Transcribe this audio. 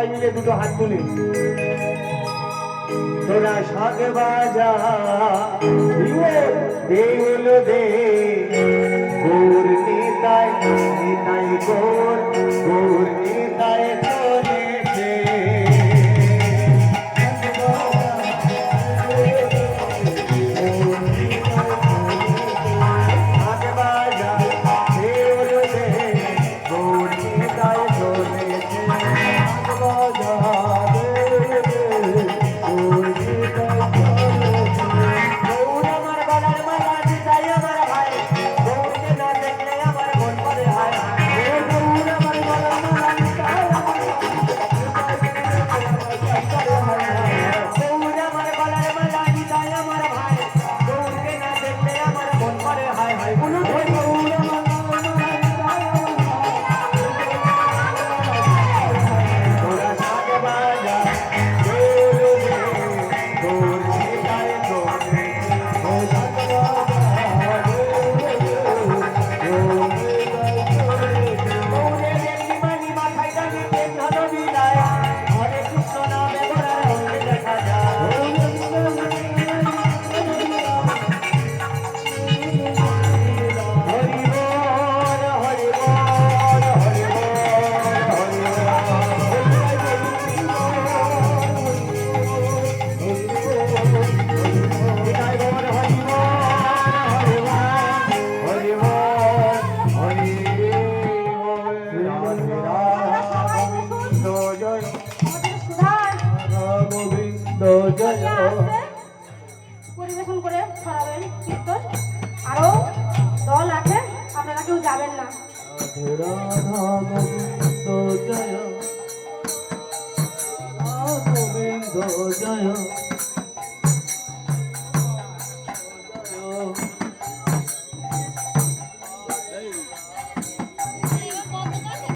সবাই মিলে দুটো হাত তুলে তোরা শাক বাজা দে হলো দে গৌর নেতায় নেতায় গৌর গৌর নেতায় চলেছে পরিবেশন করে ছড়াবেন কীর্তন আরো দল আছে আপনারা কেউ যাবেন না গোবিন্দ জয়